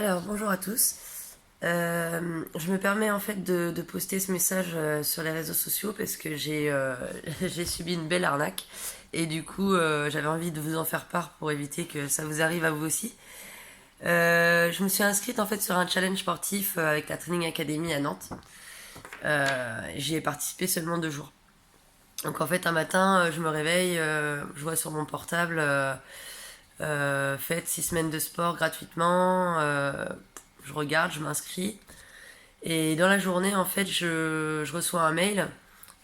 Alors, bonjour à tous. Je me permets en fait de poster ce message sur les réseaux sociaux parce que j'ai subi une belle arnaque et du coup j'avais envie de vous en faire part pour éviter que ça vous arrive à vous aussi. Je me suis inscrite en fait sur un challenge sportif avec la Training Academy à Nantes. J'y ai participé seulement 2 jours. Donc en fait un matin je me réveille, je vois sur mon portable faites 6 semaines de sport gratuitement. Je regarde, je m'inscris. Et dans la journée, en fait, je reçois un mail.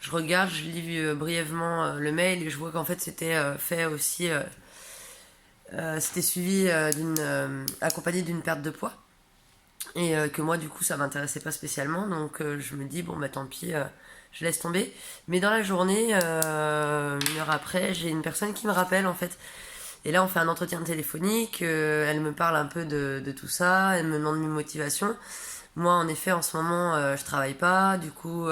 Je regarde, je lis brièvement le mail et je vois qu'en fait c'était fait aussi, c'était suivi accompagné d'une perte de poids et que moi du coup ça m'intéressait pas spécialement, donc je me dis bon bah tant pis, je laisse tomber. Mais dans la journée, 1 heure après, j'ai une personne qui me rappelle en fait. Et là, on fait un entretien téléphonique. Elle me parle un peu de tout ça. Elle me demande mes motivations. Moi, en effet, en ce moment, je travaille pas. Du coup,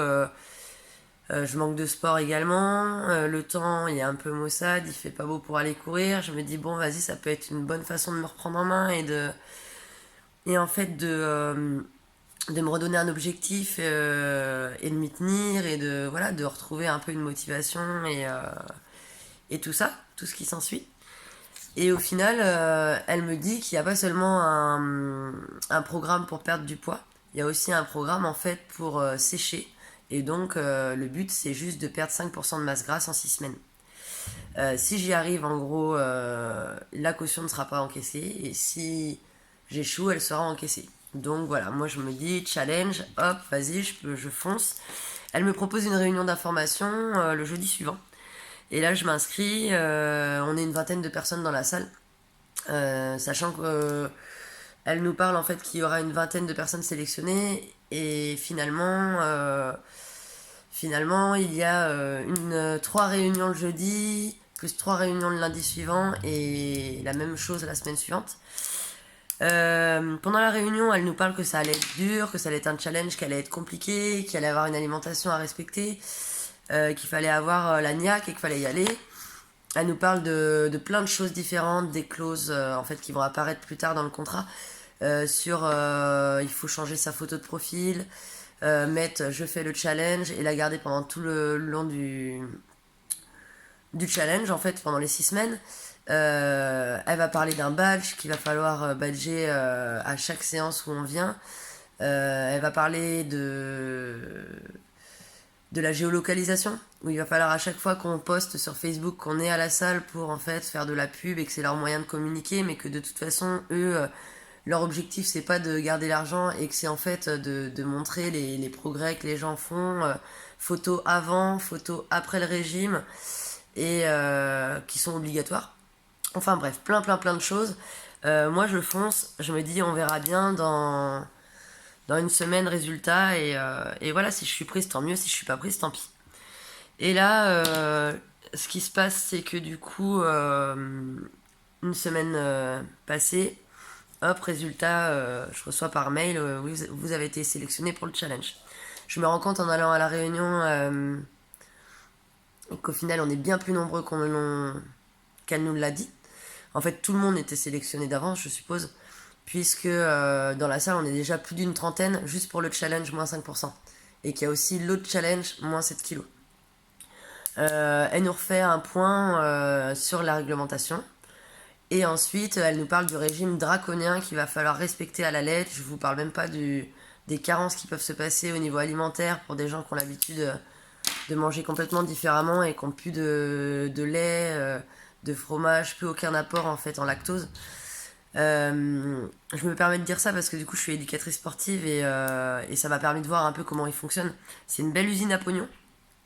je manque de sport également. Le temps, il est un peu maussade. Il fait pas beau pour aller courir. Je me dis, bon, vas-y, ça peut être une bonne façon de me reprendre en main et en fait, de me redonner un objectif et de m'y tenir et voilà, de retrouver un peu une motivation et tout ça, tout ce qui s'ensuit. Et au final, elle me dit qu'il n'y a pas seulement un programme pour perdre du poids, il y a aussi un programme en fait pour sécher. Et donc le but c'est juste de perdre 5% de masse grasse en 6 semaines. Si j'y arrive, en gros, la caution ne sera pas encaissée. Et si j'échoue, elle sera encaissée. Donc voilà, moi je me dis challenge, hop, vas-y, je fonce. Elle me propose une réunion d'information le jeudi suivant. Et là, je m'inscris. On est une vingtaine de personnes dans la salle, sachant qu'elle nous parle en fait qu'il y aura une vingtaine de personnes sélectionnées. Et finalement, il y a 3 réunions le jeudi, plus 3 réunions le lundi suivant, et la même chose la semaine suivante. Pendant la réunion, elle nous parle que ça allait être dur, que ça allait être un challenge, qu'elle allait être compliqué, qu'il allait avoir une alimentation à respecter, qu'il fallait avoir la niaque et qu'il fallait y aller. Elle nous parle de plein de choses différentes, des clauses en fait qui vont apparaître plus tard dans le contrat, sur il faut changer sa photo de profil, mettre je fais le challenge et la garder pendant tout le long du challenge en fait pendant les 6 semaines. Elle va parler d'un badge qu'il va falloir badger à chaque séance où on vient. Elle va parler de la géolocalisation, où il va falloir à chaque fois qu'on poste sur Facebook qu'on est à la salle pour en fait faire de la pub et que c'est leur moyen de communiquer, mais que de toute façon, eux, leur objectif c'est pas de garder l'argent et que c'est en fait de montrer les progrès que les gens font, photos avant, photos après le régime, et qui sont obligatoires. Enfin bref, plein de choses. Moi je fonce, je me dis on verra bien dans 1 semaine, résultat, et voilà, si je suis prise, tant mieux, si je suis pas prise, tant pis. Et là, ce qui se passe, c'est que du coup, 1 semaine passée, hop, résultat, je reçois par mail, vous avez été sélectionné pour le challenge. Je me rends compte en allant à la réunion qu'au final, on est bien plus nombreux qu'elle nous l'a dit. En fait, tout le monde était sélectionné d'avance, je suppose, puisque dans la salle, on est déjà plus d'une trentaine juste pour le challenge moins 5%. Et qu'il y a aussi l'autre challenge moins 7 kilos. Elle nous refait un point sur la réglementation. Et ensuite, elle nous parle du régime draconien qu'il va falloir respecter à la lettre. Je vous parle même pas des carences qui peuvent se passer au niveau alimentaire pour des gens qui ont l'habitude de manger complètement différemment et qui n'ont plus de lait, de fromage, plus aucun apport en fait en lactose. Je me permets de dire ça parce que du coup je suis éducatrice sportive et ça m'a permis de voir un peu comment il fonctionne. C'est une belle usine à pognon.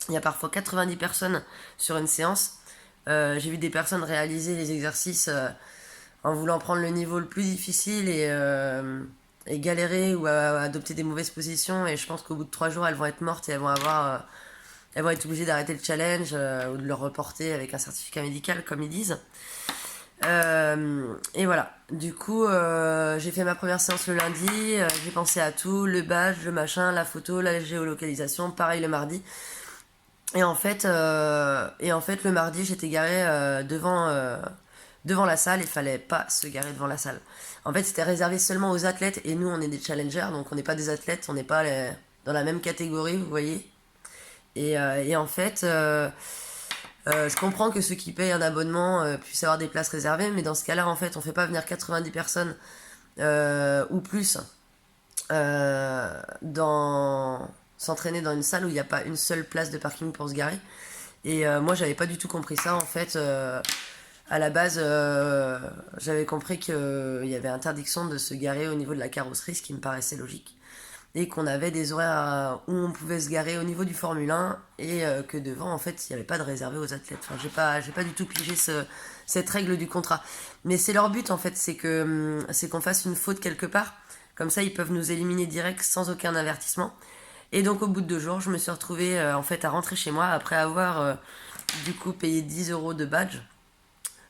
Il y a parfois 90 personnes sur une séance. J'ai vu des personnes réaliser les exercices en voulant prendre le niveau le plus difficile et galérer ou adopter des mauvaises positions. Et je pense qu'au bout de 3 jours, elles vont être mortes et elles vont être obligées d'arrêter le challenge ou de le reporter avec un certificat médical, comme ils disent. Et voilà. Du coup, j'ai fait ma première séance le lundi. J'ai pensé à tout, le badge, le machin, la photo, la géolocalisation. Pareil le mardi. Et en fait, le mardi, j'étais garée devant la salle. Il fallait pas se garer devant la salle. En fait, c'était réservé seulement aux athlètes et nous, on est des challengers, donc on n'est pas des athlètes, on n'est pas dans la même catégorie, vous voyez. Et en fait, je comprends que ceux qui payent un abonnement puissent avoir des places réservées, mais dans ce cas-là, en fait, on fait pas venir 90 personnes ou plus s'entraîner dans une salle où il n'y a pas une seule place de parking pour se garer. Et moi, j'avais pas du tout compris ça, en fait. À la base, j'avais compris qu'il y avait interdiction de se garer au niveau de la carrosserie, ce qui me paraissait logique. Et qu'on avait des horaires où on pouvait se garer au niveau du Formule 1 et que devant, en fait, il n'y avait pas de réservé aux athlètes. Enfin, j'ai pas du tout pigé cette règle du contrat. Mais c'est leur but, en fait, c'est qu'on fasse une faute quelque part. Comme ça, ils peuvent nous éliminer direct sans aucun avertissement. Et donc, au bout de 2 jours, je me suis retrouvée en fait, à rentrer chez moi après avoir du coup payé 10 euros de badge,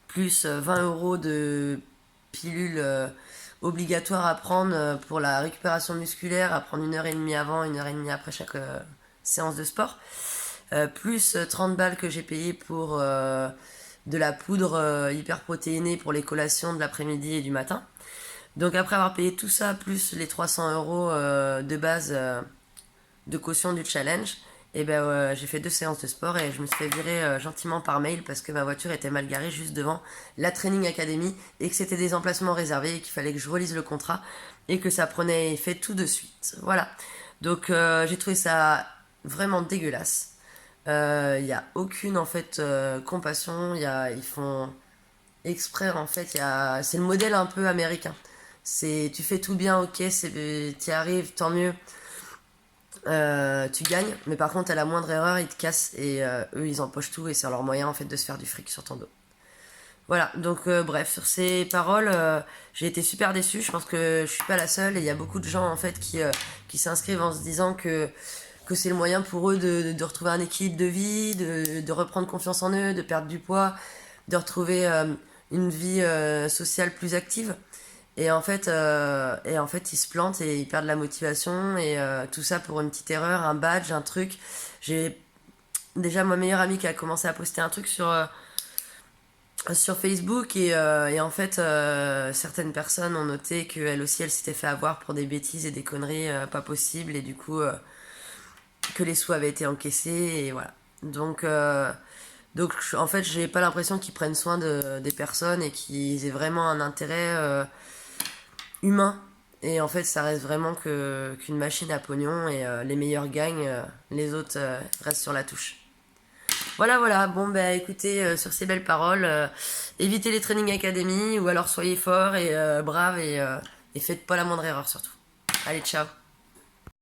plus 20 euros de pilules obligatoires à prendre pour la récupération musculaire, à prendre 1 heure et demie avant, 1 heure et demie après chaque séance de sport, plus 30 balles que j'ai payé pour de la poudre hyper protéinée pour les collations de l'après-midi et du matin. Donc après avoir payé tout ça, plus les 300 euros de base de caution du challenge, et ben j'ai fait 2 séances de sport et je me suis fait virer gentiment par mail parce que ma voiture était mal garée juste devant la Training Academy et que c'était des emplacements réservés et qu'il fallait que je relise le contrat et que ça prenait effet tout de suite. Voilà. Donc j'ai trouvé ça vraiment dégueulasse. Il n'y a aucune en fait compassion. Ils font exprès en fait. C'est le modèle un peu américain. Tu fais tout bien, ok, t'y arrives, tant mieux. Tu gagnes, mais par contre à la moindre erreur ils te cassent et eux ils empochent tout et c'est leur moyen en fait de se faire du fric sur ton dos. Voilà, donc bref, sur ces paroles, j'ai été super déçue. Je pense que je suis pas la seule et il y a beaucoup de gens en fait qui s'inscrivent en se disant que c'est le moyen pour eux de retrouver un équilibre de vie, de reprendre confiance en eux, de perdre du poids, de retrouver une vie sociale plus active. Et en fait, ils se plantent et ils perdent la motivation et tout ça pour une petite erreur, un badge, un truc. J'ai déjà ma meilleure amie qui a commencé à poster un truc sur Facebook et en fait, certaines personnes ont noté qu'elle aussi, elle s'était fait avoir pour des bêtises et des conneries pas possibles et du coup, que les sous avaient été encaissés et voilà. Donc en fait, j'ai pas l'impression qu'ils prennent soin des personnes et qu'ils aient vraiment un intérêt humain. Et en fait, ça reste vraiment qu'une machine à pognon et les meilleurs gagnent, les autres restent sur la touche. Voilà, voilà. Bon, bah écoutez, sur ces belles paroles, évitez les training academy ou alors soyez forts et braves et faites pas la moindre erreur surtout. Allez, ciao.